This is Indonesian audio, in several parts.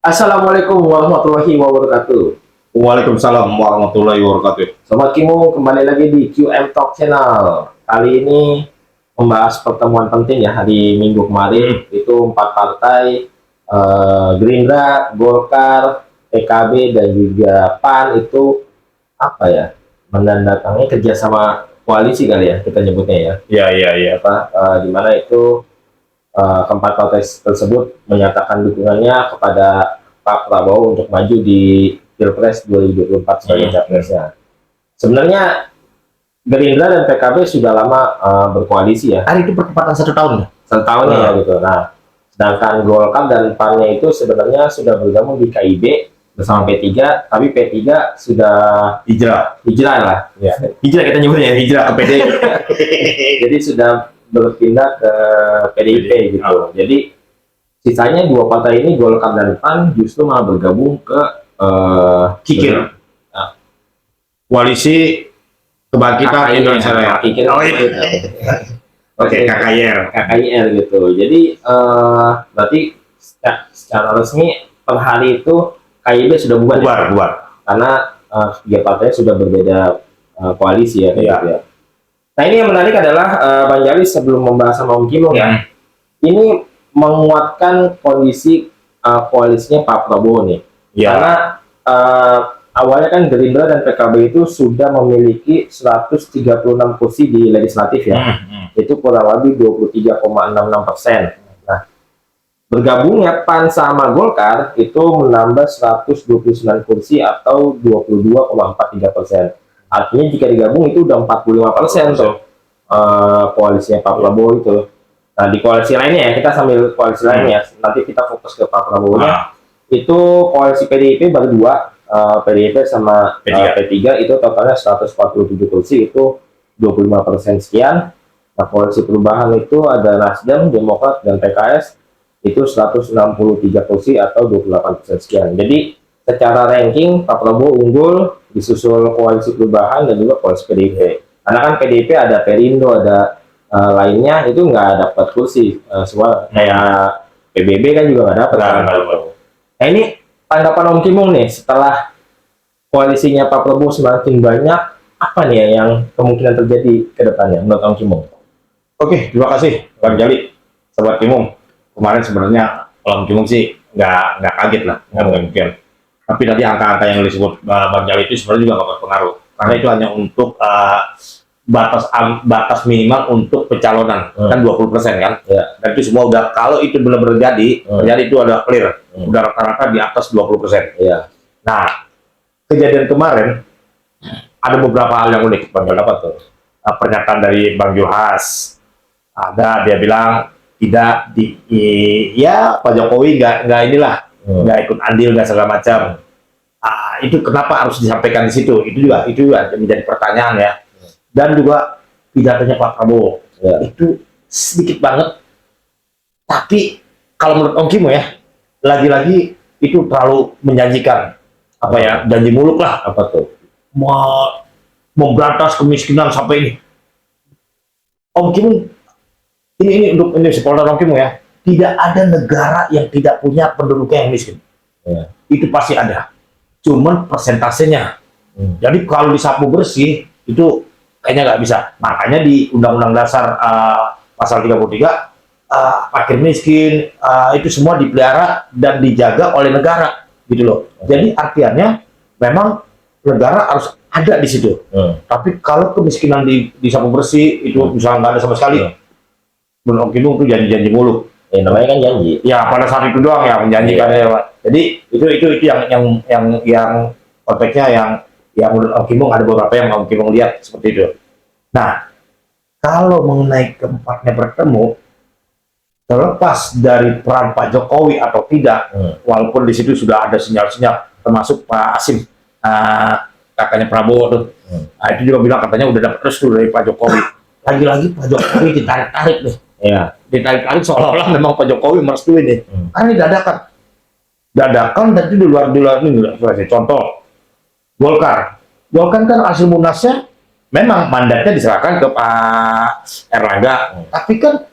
Assalamualaikum warahmatullahi wabarakatuh. Waalaikumsalam warahmatullahi wabarakatuh. Sobat Kimo, kembali lagi di QM Talk Channel. Kali ini membahas pertemuan penting ya hari Minggu kemarin. Itu empat partai, Gerindra, Golkar, PKB dan juga PAN itu apa ya, menandatangani kerjasama koalisi kali ya kita nyebutnya ya. Ya. Di mana itu keempat partai tersebut menyatakan dukungannya kepada Pak Prabowo untuk maju di Pilpres 2024 sebagai capresnya. Sebenarnya Gerindra dan PKB sudah lama berkoalisi ya. Hari itu pertempatan 1 tahun ya? Setahun ya gitu. Nah, sedangkan Golkar dan PAN-nya itu sebenarnya sudah bergabung di KIB bersama P3, tapi P3 sudah hijrah lah. Ya. Hijrah kita nyebutnya, hijrah ke PD. Jadi sudah berpindah ke PDIP gitu. Jadi sisanya dua partai ini, Golkar dan PAN, justru malah bergabung ke Kikir. Koalisi Kebangkitan Indonesia Raya. Oh, iya. Oke, KKIR gitu. Jadi berarti secara resmi per hari itu KIB sudah bubar. Karena tiga partai sudah berbeda koalisi ya. Gitu ya. Nah, ini yang menarik adalah Bang Jali sebelum membahas sama Om Kimo ya. Ini menguatkan kondisi koalisinya Pak Prabowo nih. Ya. Karena awalnya kan Gerindra dan PKB itu sudah memiliki 136 kursi di legislatif ya. Itu kurang lebih 23,66%. Nah, bergabungnya PAN sama Golkar itu menambah 129 kursi atau 22,43%. Artinya jika digabung itu udah 45% tuh koalisinya Pak Prabowo itu. Nah, di koalisi lainnya ya, kita sambil koalisi lainnya, nanti kita fokus ke Pak Prabowo-nya. Itu koalisi PDIP baru dua, PDIP sama P3 itu totalnya 147 kursi, itu 25% sekian. Nah, koalisi perubahan itu ada Nasdem, Demokrat, dan PKS, itu 163 kursi atau 28% sekian. Jadi secara ranking Pak Prabowo unggul, disusul koalisi perubahan dan juga koalisi PDIP. Karena kan PDIP ada Perindo, ada lainnya itu nggak dapat kursi, semua kayak PBB kan juga nggak dapat. Nah, ini tanggapan Om Kimung nih setelah koalisinya Pak Prabowo semakin banyak, apa nih yang kemungkinan terjadi ke depannya menurut Om Kimung? Oke, terima kasih Bang Jali, Sobat Kimung. Kemarin sebenarnya Om Kimung sih nggak kaget lah, nggak mungkin. Tapi tadi angka-angka yang disebut Bang Jali itu sebenarnya juga nggak berpengaruh, karena itu hanya untuk batas minimal untuk pencalonan, kan 20% kan. Dan itu semua udah, kalau itu benar-benar terjadi itu ada clear, udah rata-rata di atas 20%. Nah, kejadian kemarin ada beberapa hal yang unik Bang Jali. Apa tuh? Pernyataan dari Bang Julhas, dia bilang tidak ya Pak Jokowi nggak inilah, nggak ikut andil dan segala macam. Itu kenapa harus disampaikan di situ? Itu juga menjadi pertanyaan ya. Dan juga pidatonya Pak Prabowo itu sedikit banget. Tapi kalau menurut Om Kimo ya, lagi-lagi itu terlalu menjanjikan, apa ya, janji muluk lah. Apa tuh? Memberantas kemiskinan sampai ini. Om Kimo ini untuk sepolder Om Kimo ya, tidak ada negara yang tidak punya penduduknya yang miskin. Itu pasti ada. Cuman persentasenya. Jadi kalau disapu bersih itu kayaknya nggak bisa. Makanya di Undang-Undang Dasar pasal 33 fakir miskin itu semua dipelihara dan dijaga oleh negara gitu loh. Jadi artinya memang negara harus ada di situ. Tapi kalau kemiskinan disapu bersih itu misalnya nggak ada sama sekali, menurut Kimo itu janji-janji muluk. Namanya kan janji. Ya pada saat itu doang ya menjanjikan ya Pak. Jadi itu yang konteksnya yang menurut Om Kimung ada beberapa yang Om Kimung lihat seperti itu. Nah, kalau mengenai keempatnya bertemu, terlepas dari peran Pak Jokowi atau tidak, walaupun di situ sudah ada sinyal-sinyal, termasuk Pak Asim, kakaknya Prabowo tuh, itu juga bilang katanya udah dapat restu dari Pak Jokowi. Lagi-lagi Pak Jokowi ditarik-tarik nih. Ditarik-tarik seolah-olah memang Pak Jokowi merestui nih. Karena ini dadakan dan itu di luar ini. Contoh Golkar kan hasil munasnya memang mandatnya diserahkan ke Pak Erlangga, tapi kan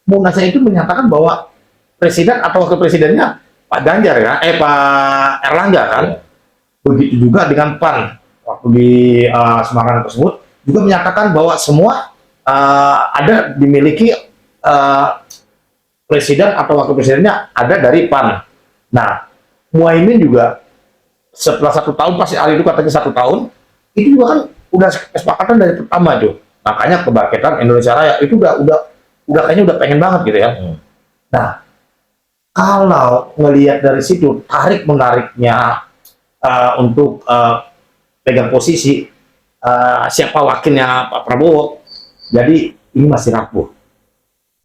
munasnya itu menyatakan bahwa presiden atau wakil presidennya Pak Ganjar ya, Pak Erlangga kan. Iya. Begitu juga dengan PAN waktu di Semarang tersebut juga menyatakan bahwa semua ada dimiliki presiden atau wakil presidennya ada dari PAN. Nah, Muhaimin juga setelah 1 tahun, pasti hari itu katanya 1 tahun, itu juga kan udah kesepakatan dari pertama tuh. Makanya Kebangkitan Indonesia Raya itu udah kayaknya udah pengen banget gitu ya. Nah, kalau ngelihat dari situ tarik menariknya untuk pegang posisi siapa wakilnya Pak Prabowo, jadi ini masih rapuh.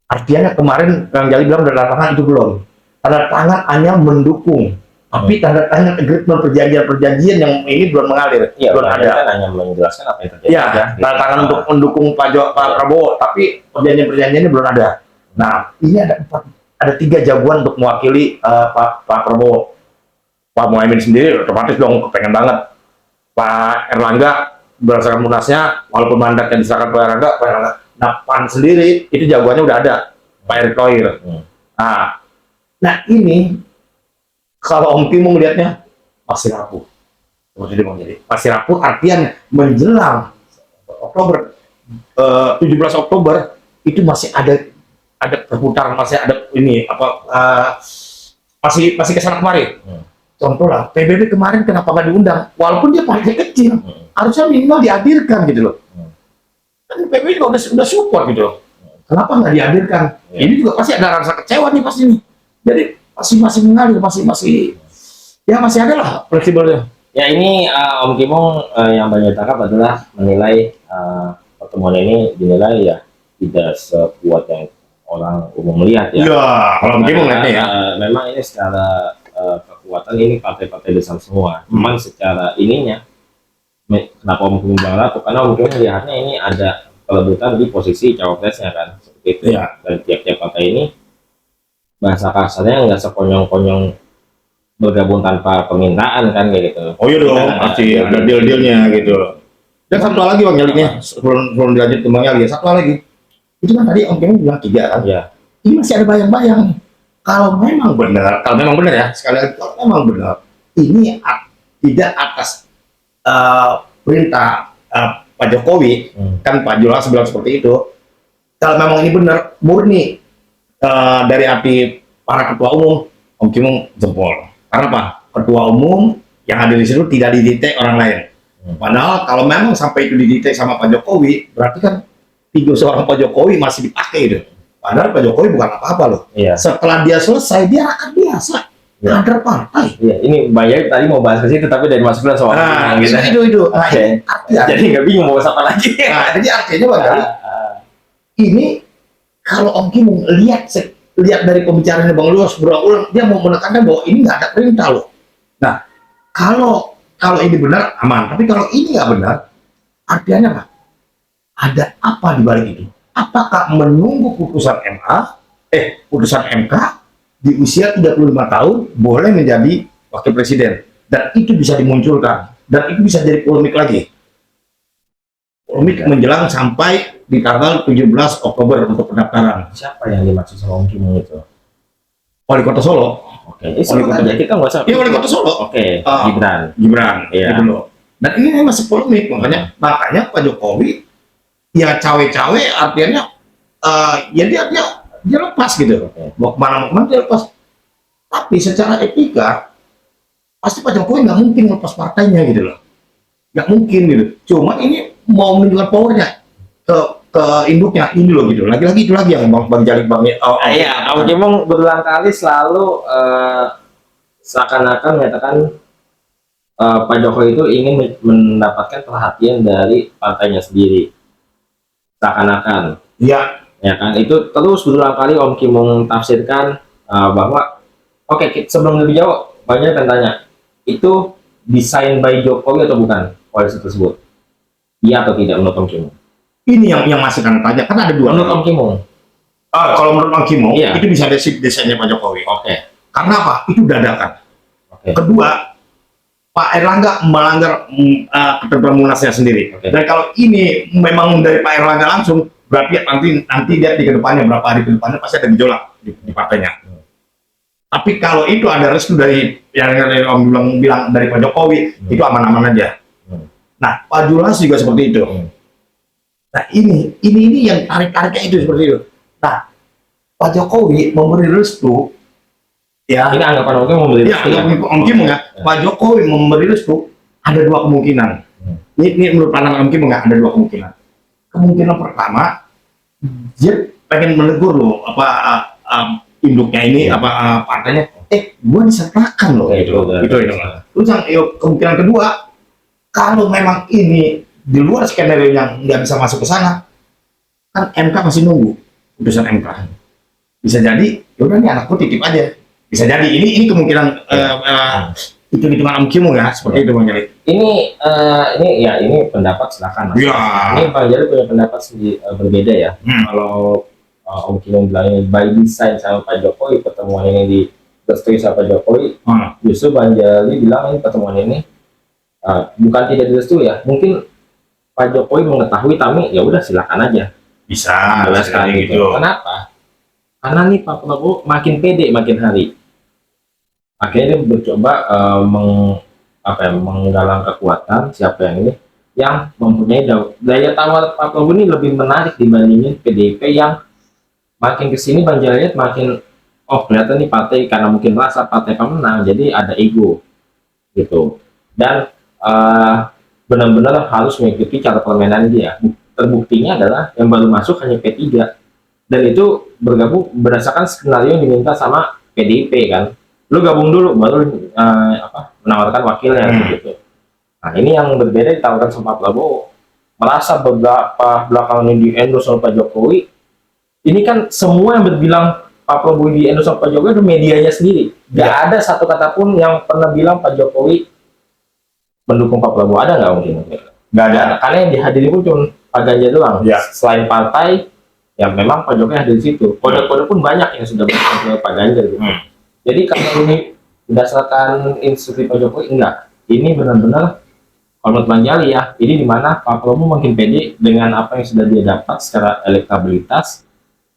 Artinya kemarin Kang Jali bilang tanda tangan itu belum. Tanda tangan hanya mendukung, tapi tanda tangan agreement perjanjian yang ini belum mengalir, Iya, belum ada. kan hanya menjelaskan apa yang terjadi. Ya, aja, gitu. tanda tangan untuk mendukung Pak Prabowo, tapi perjanjiannya belum ada. Nah, ini ada 3 jagoan untuk mewakili Pak Prabowo. Pak Muhaimin sendiri otomatis dong kepengen banget. Pak Erlangga berdasarkan munasnya, walaupun mandat yang diserahkan Pak Erlangga. Nah, PAN sendiri itu jagoannya udah ada, Pak Erick Thohir. Nah ini kalau Om Kim melihatnya masih rapuh, seperti itu jadi masih rapuh. Artinya menjelang Oktober, 17 Oktober itu masih ada perputaran, masih ada ini apa masih kesana kemari. Contoh lah, PBB kemarin kenapa nggak diundang? Walaupun dia partai kecil, harusnya minimal dihadirkan gitu loh. Kan PBB juga udah support gitu loh. Kenapa nggak dihadirkan? Ini juga pasti ada rasa kecewa nih pasti nih. Jadi masih mengalir, masih ada lah fleksibelnya. Ya ini Om Kimong yang banyak tangkap adalah menilai pertemuan ini dinilai ya tidak sekuat yang orang umum melihat ya. Iya, kalau Om Kimong lihatnya ya. Memang ini secara kekuatan ini partai-partai besar semua. Cuman secara ininya kenapa Om Kimong bilang rapuh? Karena Om Kimong melihatnya ini ada kelebutan di posisi cawapresnya kan, seperti itu. Ya. Dan tiap-tiap partai ini bahasa kasarnya nggak sekonyong-konyong bergabung tanpa permintaan kan kayak gitu. Oh iya dong, pasti ada deal-dealnya gitu. Dan satu lagi Bang Jalinya, sebelum dilanjut ke Bang Jali, satu lagi. Itu kan tadi Om Kimong bilang 3 kan. Ya. Ini masih ada bayang-bayang. Kalau memang benar ya, sekali lagi kalau memang benar, ini tidak atas perintah Pak Jokowi, kan Pak Julhas bilang seperti itu. Kalau memang ini benar, murni dari hati para ketua umum, Om Kimong jempol. Karena apa? Ketua umum yang ada di situ tidak dididik orang lain. Padahal kalau memang sampai itu dididik sama Pak Jokowi, berarti kan figur seorang Pak Jokowi masih dipakai itu. Padahal Pak Jokowi bukan apa-apa loh. Iya. Setelah dia selesai, dia akan biasa. Kader partai. Iya, ini banyak tadi mau bahas ke situ tapi dari masukan soal gitu. Itu. Nah, okay. Jadi nggak bingung mau bahas apa lagi. Nah, jadi artinya Bang Jali, ini kalau Om Kimong lihat dari pembicaraannya Bang Luas berulang-ulang, dia mau menekankan bahwa ini nggak ada perintah loh. Nah, kalau ini benar aman, tapi kalau ini nggak benar, artinya apa? Ada apa di balik itu? Apakah menunggu putusan MK di usia 35 tahun boleh menjadi wakil presiden, dan itu bisa dimunculkan dan itu bisa jadi polemik lagi. Polemik menjelang sampai di tanggal 17 Oktober untuk pendaftaran. Siapa yang dimaksud sama Om Kimong itu? Wali Kota Solo. Oke, sebut aja kita nggak usah. Iya, Wali Kota Solo. Oke, Gibran. Iya. Dan ini masih polemik, makanya Pak Jokowi ya cawe-cawe, artinya ya dia lepas gitu. Mau kemana dia lepas. Tapi secara etika pasti Pak Jokowi nggak mungkin lepas partainya gitu loh. Nggak mungkin gitu. Cuma ini mau menunjukkan powernya ke induknya ini loh gitu. Lagi-lagi itu lagi yang Bang Jali Iya, Om Kimong berulang kali selalu seakan-akan menyatakan Pak Jokowi itu ingin mendapatkan perhatian dari partainya sendiri. Seakan-akan. Iya. Ya kan, itu terus berulang kali Om Kimong tafsirkan bahwa sebelum lebih jauh banyak yang tanya, itu desain by Jokowi atau bukan koalisi tersebut? Iya atau tidak menurut Om Kimong? Ini yang masih kan tanya, kan ada 2 menurut Om Kimong. Kalau menurut Om Kimong, iya, itu bisa desainnya Pak Jokowi. Oke. Karena apa? Itu dadakan. Oke. Kedua, Pak Erlangga melanggar ketentuan munasnya sendiri. Oke. Dan kalau ini memang dari Pak Erlangga langsung, berarti nanti dia di kedepannya, berapa hari ke depannya pasti ada gejolak di partainya. Tapi kalau itu ada restu dari yang Om bilang dari Pak Jokowi, itu aman-aman aja. Nah, Pak Julas juga seperti itu. Nah, ini yang tarik-tariknya itu seperti itu. Nah, Pak Jokowi memberi restu, ya. Ini anggapan Om Kim memberi restu. Ya, Om Kim ya. Pak Jokowi memberi restu, ada dua kemungkinan. Ini menurut pandangan Om Kim ada dua kemungkinan. Kemungkinan pertama, dia pengen menegur loh induknya ini partainya, gua disertakan loh itu. Terus yang kemungkinan kedua, kalau memang ini di luar skenario yang nggak bisa masuk ke sana, kan MK masih nunggu putusan MK. Bisa jadi, yaudah nih anakku titip aja. Bisa jadi ini kemungkinan itu hitungan Om Kim ya, seperti itu Bang Jali. Ini pendapat silakan. Ya. Ini Bang Jali punya pendapat berbeda ya. Kalau Om Kim bilang ini by design sama Pak Jokowi, pertemuan ini direstui sama Pak Jokowi, justru Bang Jali bilang ini pertemuan ini bukan tidak direstui ya, mungkin Pak Jokowi mengetahui, tapi ya udah silakan aja. Bisa sekali gitu. Kenapa? Karena nih Pak Prabowo makin pede makin hari. Akhirnya dia mencoba menggalang kekuatan siapa yang mempunyai daya tawar Pak Prabowo ini lebih menarik dibandingin PDIP yang makin kesini Bang Jali lihat makin kelihatan nih partai, karena mungkin rasa partai pemenang jadi ada ego gitu, dan benar-benar harus mengikuti cara permainan dia. Terbuktinya adalah yang baru masuk hanya P3, dan itu bergabung berdasarkan skenario yang diminta sama PDIP kan, lu gabung dulu baru menawarkan wakilnya gitu. Nah ini yang berbeda ditawarkan sama Pak Prabowo, merasa beberapa belakangan ini di endorse sama Pak Jokowi. Ini kan semua yang berbilang Pak Prabowo di endorse sama Pak Jokowi itu medianya sendiri. Gak ada satu kata pun yang pernah bilang Pak Jokowi mendukung Pak Prabowo. Ada nggak mungkin? Nggak ada. Karena yang dihadiri pun cuma Pak Ganjar doang. Ya. Selain partai, yang memang Pak Jokowi hadir di situ. Kode-kode pun banyak yang sudah berkata ke Pak Ganjar. Gitu. Jadi kalau ini berdasarkan instruksi Pak Jokowi, enggak. Ini benar-benar kalau menurut Bang Jali ya, ini dimana Pak Prabowo makin pede dengan apa yang sudah dia dapat secara elektabilitas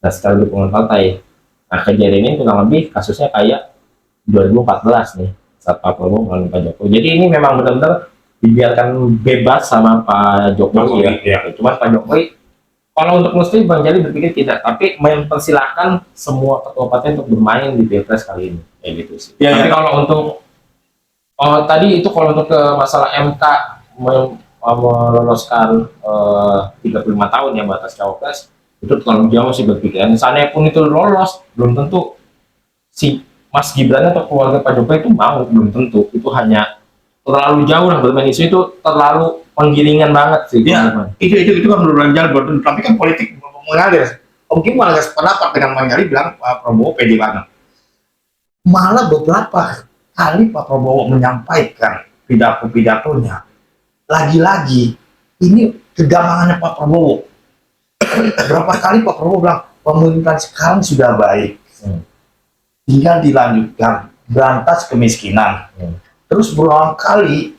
dan secara dukungan partai. Nah kejadian ini kurang lebih kasusnya kayak 2014 nih, saat Pak Prabowo melawan Pak Jokowi. Jadi ini memang benar-benar dibiarkan bebas sama Pak Jokowi ya. Cuman Pak Jokowi, kalau untuk mesti Bang Jali berpikir tidak, tapi mempersilahkan semua ketua partai untuk bermain di Pilpres kali ini, kayak gitu sih. Ya, tapi kalau untuk tadi itu kalau untuk ke masalah MK meloloskan 35 tahun ya batas cawapres, itu terlalu jauh sih berpikiran. Misalnya pun itu lolos, belum tentu si Mas Gibran atau keluarga Pak Jokowi itu mau, belum tentu. Itu hanya terlalu jauh lah bermain isu, itu terlalu penggiringan banget sih. Ya, itu kan menurut Jali, tapi kan politik mengalir. Om Kim malah sependapat dengan Bang Jali bilang Pak Prabowo pede banget. Malah beberapa kali Pak Prabowo menyampaikan pidato-pidatonya, lagi-lagi ini kegamangannya Pak Prabowo. Berapa kali Pak Prabowo bilang pemerintahan sekarang sudah baik, tinggal dilanjutkan, berantas kemiskinan. Terus berulang kali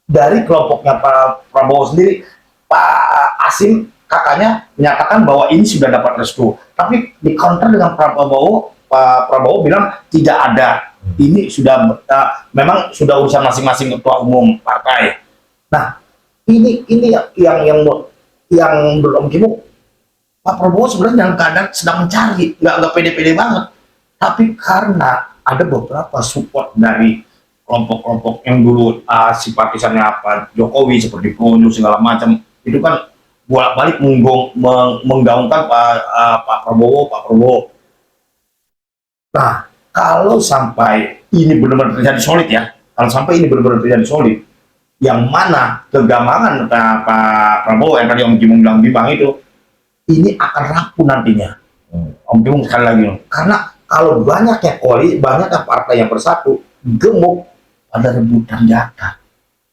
dari kelompoknya Pak Prabowo sendiri, Pak Asim kakaknya menyatakan bahwa ini sudah dapat restu, tapi di counter dengan Pak Prabowo bilang tidak ada, ini sudah memang sudah urusan masing-masing ketua umum partai. Nah ini yang menurut Om Kim, Pak Prabowo sebenarnya dalam keadaan sedang mencari, nggak pede-pede banget, tapi karena ada beberapa support dari kelompok-kelompok yang dulu simpatisannya Pak Jokowi seperti Konyo segala macam, itu kan bolak-balik menggaungkan Pak Prabowo. Nah, kalau sampai ini benar-benar terjadi solid ya, yang mana kegamangan Pak Prabowo yang tadi Om Kim bilang bimbang itu, ini akan rapuh nantinya. Om Kim sekali lagi, karena kalau banyaknya banyaknya partai yang bersatu, gemuk, ada rebutan jatah,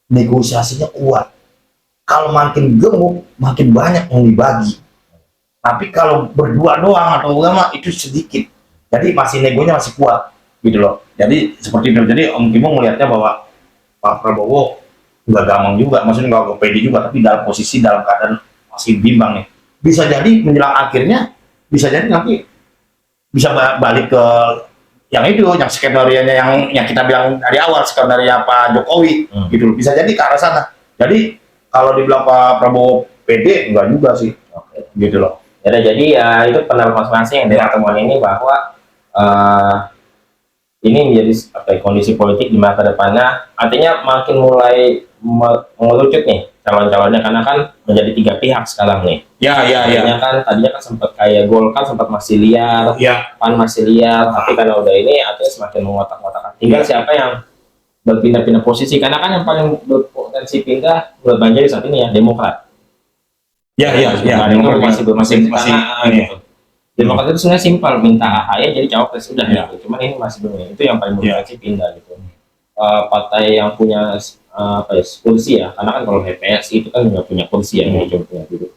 negosiasinya kuat. Kalau makin gemuk, makin banyak yang dibagi. Tapi kalau berdua doang atau ulama itu sedikit. Jadi negonya masih kuat, gitu loh. Jadi seperti itu. Jadi Om Kim melihatnya bahwa Pak Prabowo nggak gampang juga, maksudnya nggak pede juga, tapi dalam keadaan masih bimbang nih. Bisa jadi menjelang akhirnya, bisa jadi nanti bisa balik ke yang itu, yang skenario-nya yang kita bilang dari awal, skenario Pak Jokowi, gitu. Bisa jadi ke arah sana. Jadi kalau dibilang Pak Prabowo pede, enggak juga sih, gitu loh. Jadi ya itu pendapat masing-masing dari temuan ini bahwa ini menjadi kondisi politik di masa depannya, artinya makin mulai mengerucut nih calon-calonnya, karena kan menjadi 3 pihak sekarang nih. Tadinya kan sempat kayak Golkar sempat masih liar, PAN masih liar, tapi karena udah ini artinya semakin mengotak-ngotakan. Tinggal siapa yang berpindah-pindah posisi, karena kan yang paling berpotensi pindah menurut Bang Jerry saat ini ya Demokrat. Demokrat masih gitu. Demokrat itu sebenarnya simpel, minta AHY jadi cawapres udah gitu. Cuman ini masih belum, itu yang paling berpotensi pindah gitu. Partai yang punya kursi ya, karena kan kalau HPS itu kan nggak punya kursi ya, cuma punya duduk.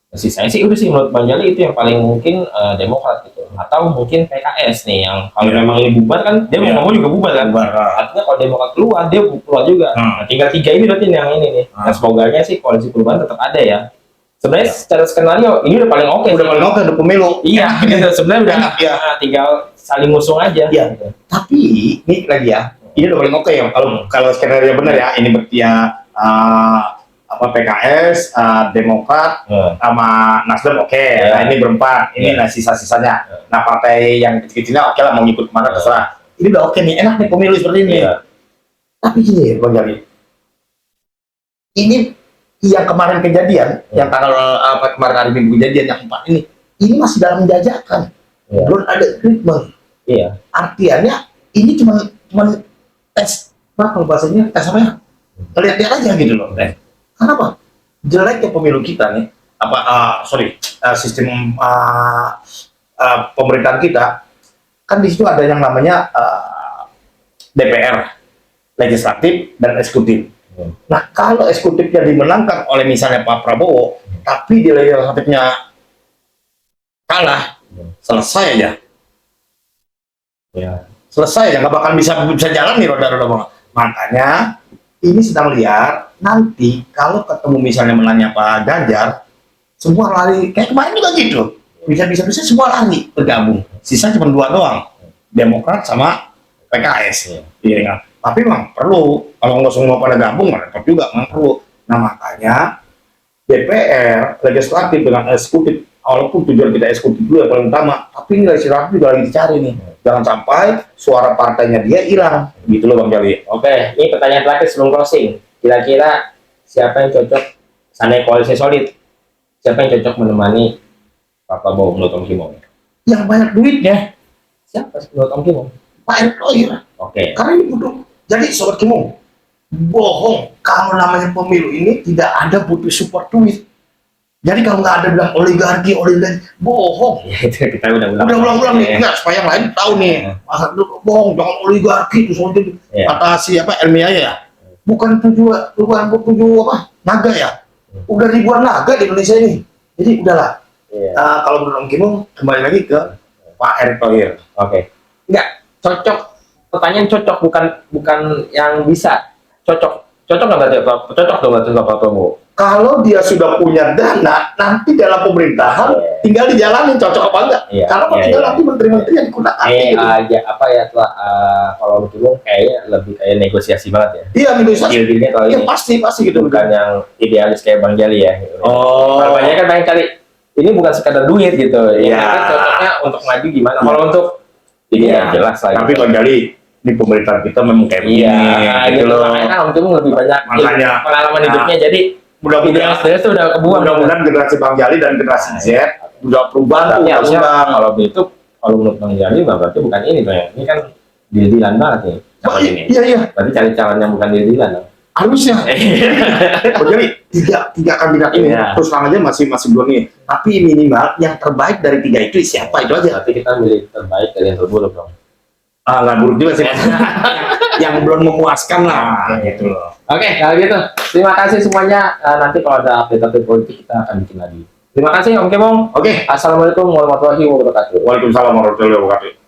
Saya sih udah sih menurut Bang Jali itu yang paling mungkin Demokrat gitu, atau mungkin PKS nih yang kalau memang ini bubar kan dia mau juga bubar kan. Artinya kalau Demokrat keluar dia keluar juga. Nah, tinggal 3 ini berarti yang ini nih. Dan semoganya sih koalisi perubahan tetap ada ya. Sebenarnya secara skenario ini udah paling oke. Udah pemilu. Iya, sebenarnya udah tinggal saling ngusung aja. Iya. Gitu. Tapi ini lagi ya. Ini udah paling oke ya. Kalau skenario benar ya, ini berarti ya PKS, Demokrat, sama Nasdem oke. Nah ini berempat. Ini sisa-sisanya. Nah partai yang kecil-kecilnya oke lah, mau ngikut kemana terserah. Ini udah oke nih, enak nih pemilu seperti ini. Tapi gini Bang Jali, ini yang kemarin kejadian, yang tanggal kemarin hari Minggu kejadian yang 4 ini masih dalam menjajakan. Belum ada treatment. Artinya ini cuma tes, kalau bahasanya tes apa ya? Lihat-lihat aja gitu loh. Kenapa? Jeleknya pemilu kita nih, sistem pemerintahan kita, kan di situ ada yang namanya DPR, legislatif dan eksekutif. Nah, kalau eksekutifnya dimenangkan oleh misalnya Pak Prabowo, tapi di legislatifnya kalah, selesai aja. Selesai ya, nggak bakal bisa jalan nih roda-roda. Makanya ini sedang liar. Nanti kalau ketemu misalnya menanya Pak Ganjar, semua lari kayak kemarin juga gitu. Bisa semua lari bergabung. Sisa cuma 2 doang, Demokrat sama PKS. Iya. Tapi memang perlu, kalau nggak semua pada gabung, repot juga, memang perlu. Nah makanya DPR, legislatif dengan eksekutif, walaupun tujuan kita eksekutif dulu yang paling utama, tapi ini legislatif juga lagi dicari nih. Jangan sampai suara partainya dia hilang, gitu loh Bang Jali. Oke, ini pertanyaan terakhir sebelum closing. Kira-kira siapa yang cocok, seandainya koalisi solid, siapa yang cocok menemani Pak Prabowo menurut Om Kimong? Yang banyak duitnya. Siapa menurut Om Kimong? Pak Erick Thohir. Oke. Karena ini butuh. Jadi Sobat Kimong, bohong kalau namanya pemilu ini tidak ada butuh support duit. Jadi kalau nggak ada bilang oligarki, bohong. Ya, itu kita udah ulang-ulang nih, enggak, supaya yang lain tahu nih. Masa dulu bohong, jangan oligarki itu soalnya kata siapa ilmiah ya. Bukan tujuh naga ya. Udah ribuan naga di Indonesia ini. Jadi udahlah. Kalau menurut Om Kimong kembali lagi ke Pak Erick Thohir. Oke. Enggak cocok. Pertanyaan cocok, bukan yang bisa. Cocok nggak berarti cocok dong berarti Pak Prabowo? Kalau dia sudah punya dana, nanti dalam pemerintahan tinggal dijalanin cocok apa enggak. Karena tinggal nanti menteri-menteri yang digunakan. Kalau betul kayaknya lebih kayak negosiasi banget ya. Iya, negosiasi. Deal-dealnya kalau ini pasti gitu. Bukan yang idealis kayak Bang Jali ya. Kalau banyak kan Bang Jali, ini bukan sekadar duit gitu. Cocoknya untuk maju gimana? Kalau untuk ini jelas lah. Tapi Bang Jali, ini pemerintahan kita memang kayak gitu loh. Makanya kan Om Kimong lebih banyak pengalaman hidupnya, jadi mudah-mudahan itu udah kebuang. Mudah-mudahan generasi Bang Jali dan generasi Z udah perubahan. Kalau begitu, kalau menurut Bang Jali berarti bukan ini tuh ya. Ini kan deal-dealan banget nih. Iya. Berarti cari calon yang bukan deal-dealan dong. Harusnya. Jadi tiga kandidat ini terus terang aja masih belum nih. Tapi minimal yang terbaik dari 3 itu siapa itu aja. Berarti kita milih terbaik dari yang terburuk dong. Nggak buruk juga sih. Yang belum memuaskan lah gitu loh. Oke, kalau gitu terima kasih semuanya. Nanti kalau ada update politik kita akan bikin lagi. Terima kasih Om Kimong. Oke. Assalamualaikum warahmatullahi wabarakatuh. Waalaikumsalam warahmatullahi wabarakatuh.